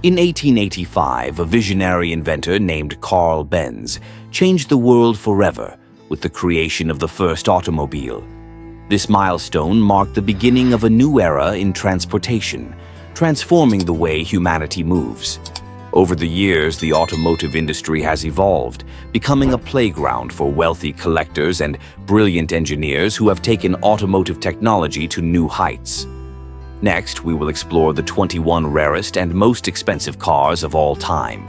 In 1885, a visionary inventor named Carl Benz changed the world forever with the creation of the first automobile. This milestone marked the beginning of a new era in transportation, transforming the way humanity moves. Over the years, the automotive industry has evolved, becoming a playground for wealthy collectors and brilliant engineers who have taken automotive technology to new heights. Next, we will explore the 21 rarest and most expensive cars of all time.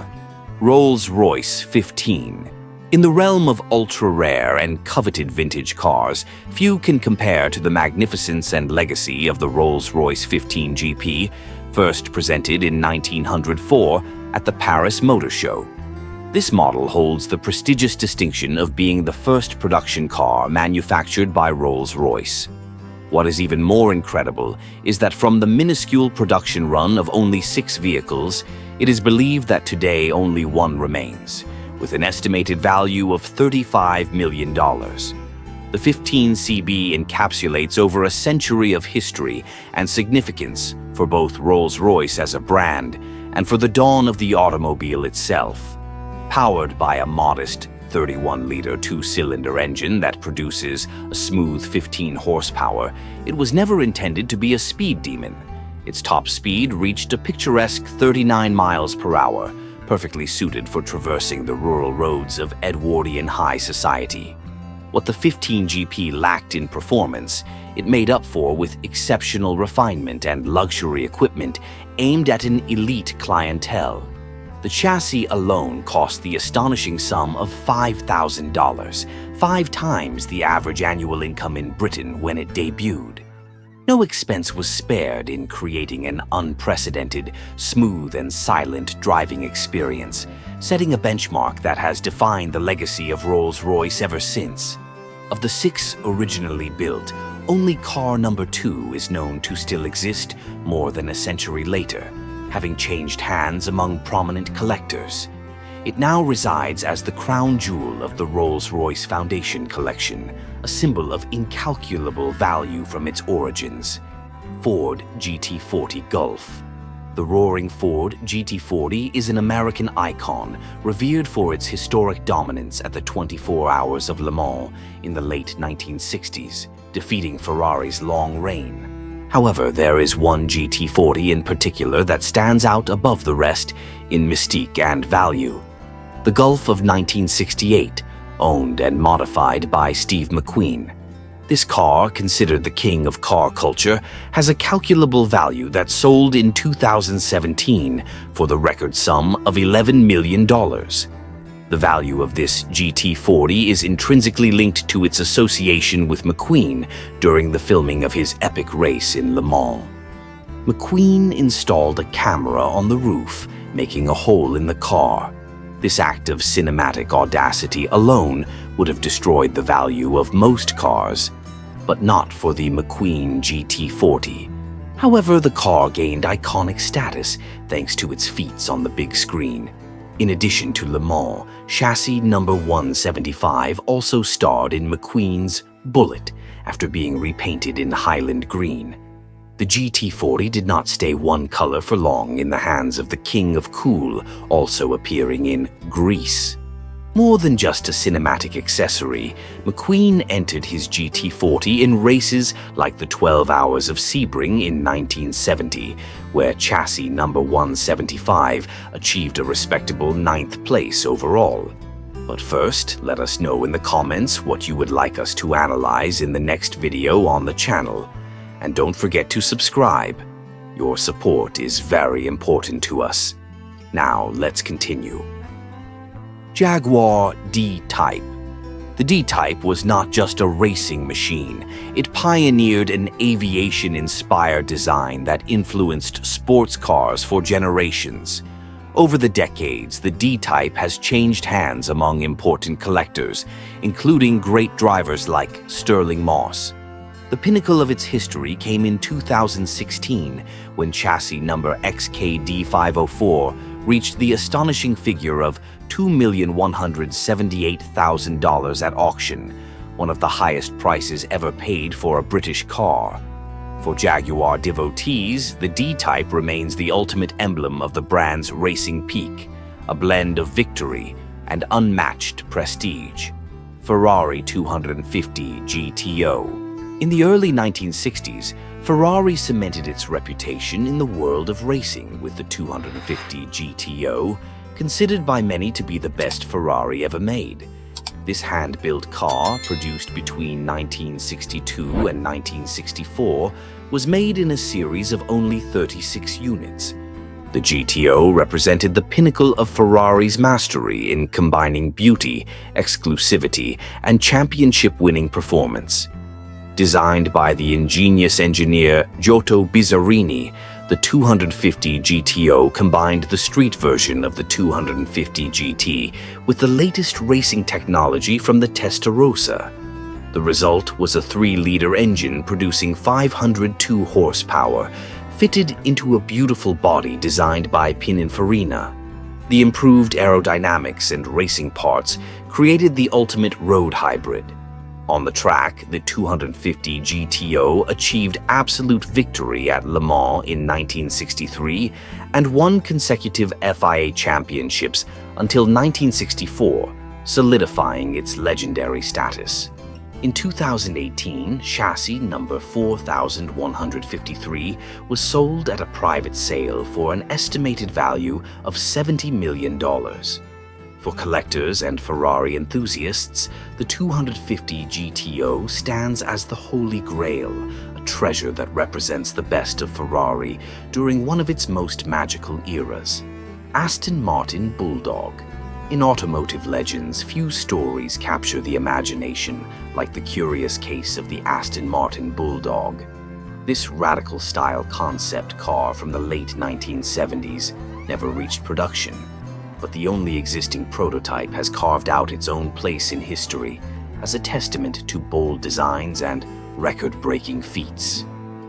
Rolls-Royce 15. In the realm of ultra-rare and coveted vintage cars, few can compare to the magnificence and legacy of the Rolls-Royce 15 GP, first presented in 1904 at the Paris Motor Show. This model holds the prestigious distinction of being the first production car manufactured by Rolls-Royce. What is even more incredible is that from the minuscule production run of only 6 vehicles, it is believed that today only one remains, with an estimated value of $35 million. The 15CB encapsulates over a century of history and significance for both Rolls-Royce as a brand and for the dawn of the automobile itself. Powered by a modest 31-liter 2-cylinder engine that produces a smooth 15 horsepower, it was never intended to be a speed demon. Its top speed reached a picturesque 39 miles per hour, perfectly suited for traversing the rural roads of Edwardian high society. What the 15 GP lacked in performance, it made up for with exceptional refinement and luxury equipment aimed at an elite clientele. The chassis alone cost the astonishing sum of $5,000, 5 times the average annual income in Britain when it debuted. No expense was spared in creating an unprecedented, smooth and silent driving experience, setting a benchmark that has defined the legacy of Rolls-Royce ever since. Of the 6 originally built, only car number 2 is known to still exist more than a century later, having changed hands among prominent collectors. It now resides as the crown jewel of the Rolls-Royce Foundation collection, a symbol of incalculable value from its origins. Ford GT40 Gulf. The roaring Ford GT40 is an American icon, revered for its historic dominance at the 24 Hours of Le Mans in the late 1960s, defeating Ferrari's long reign. However, there is one GT40 in particular that stands out above the rest in mystique and value. The Gulf of 1968, owned and modified by Steve McQueen. This car, considered the king of car culture, has a calculable value that sold in 2017 for the record sum of $11 million. The value of this GT40 is intrinsically linked to its association with McQueen during the filming of his epic race in Le Mans. McQueen installed a camera on the roof, making a hole in the car. This act of cinematic audacity alone would have destroyed the value of most cars, but not for the McQueen GT40. However, the car gained iconic status thanks to its feats on the big screen. In addition to Le Mans, chassis number 175 also starred in McQueen's Bullet after being repainted in Highland Green. The GT40 did not stay one color for long in the hands of the King of Cool, also appearing in Grease. More than just a cinematic accessory, McQueen entered his GT40 in races like the 12 Hours of Sebring in 1970, where chassis number 175 achieved a respectable 9th place overall. But first, let us know in the comments what you would like us to analyze in the next video on the channel. And don't forget to subscribe. Your support is very important to us. Now, let's continue. Jaguar D-Type. The D-Type was not just a racing machine. It pioneered an aviation-inspired design that influenced sports cars for generations. Over the decades, the D-Type has changed hands among important collectors, including great drivers like Sterling Moss. The pinnacle of its history came in 2016 when chassis number XKD504 reached the astonishing figure of $2,178,000 at auction, one of the highest prices ever paid for a British car. For Jaguar devotees, the D-Type remains the ultimate emblem of the brand's racing peak, a blend of victory and unmatched prestige. Ferrari 250 GTO. In the early 1960s, Ferrari cemented its reputation in the world of racing with the 250 GTO, considered by many to be the best Ferrari ever made. This hand-built car, produced between 1962 and 1964, was made in a series of only 36 units. The GTO represented the pinnacle of Ferrari's mastery in combining beauty, exclusivity, and championship-winning performance. Designed by the ingenious engineer Giotto Bizzarini, the 250 GTO combined the street version of the 250 GT with the latest racing technology from the Testarossa. The result was a 3-liter engine producing 502 horsepower, fitted into a beautiful body designed by Pininfarina. The improved aerodynamics and racing parts created the ultimate road hybrid. On the track, the 250 GTO achieved absolute victory at Le Mans in 1963 and won consecutive FIA championships until 1964, solidifying its legendary status. In 2018, chassis number 4153 was sold at a private sale for an estimated value of $70 million. For collectors and Ferrari enthusiasts, the 250 GTO stands as the Holy Grail, a treasure that represents the best of Ferrari during one of its most magical eras. Aston Martin Bulldog. In automotive legends, few stories capture the imagination like the curious case of the Aston Martin Bulldog. This radical-style concept car from the late 1970s never reached production, but the only existing prototype has carved out its own place in history as a testament to bold designs and record-breaking feats.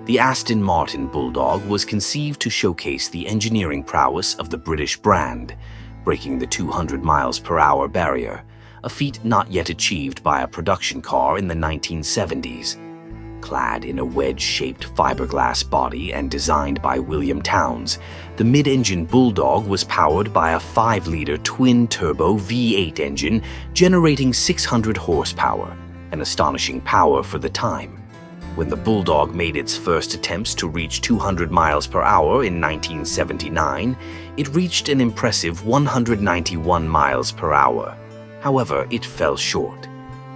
The Aston Martin Bulldog was conceived to showcase the engineering prowess of the British brand, breaking the 200 miles per hour barrier, a feat not yet achieved by a production car in the 1970s. Clad in a wedge-shaped fiberglass body and designed by William Townes, the mid-engine Bulldog was powered by a 5-liter twin-turbo V8 engine generating 600 horsepower, an astonishing power for the time. When the Bulldog made its first attempts to reach 200 miles per hour in 1979, it reached an impressive 191 miles per hour. However, it fell short.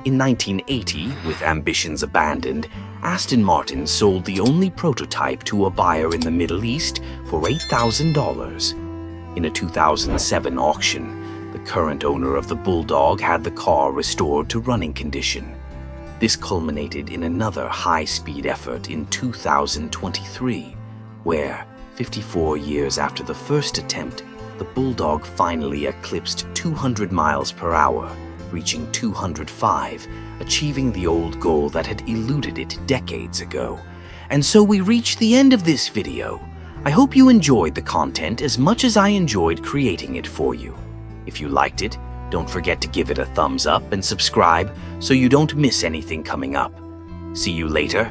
In 1980, with ambitions abandoned, Aston Martin sold the only prototype to a buyer in the Middle East for $8,000. In a 2007 auction, the current owner of the Bulldog had the car restored to running condition. This culminated in another high-speed effort in 2023, where, 54 years after the first attempt, the Bulldog finally eclipsed 200 miles per hour, reaching 205, achieving the old goal that had eluded it decades ago. And so we reach the end of this video. I hope you enjoyed the content as much as I enjoyed creating it for you. If you liked it, don't forget to give it a thumbs up and subscribe so you don't miss anything coming up. See you later.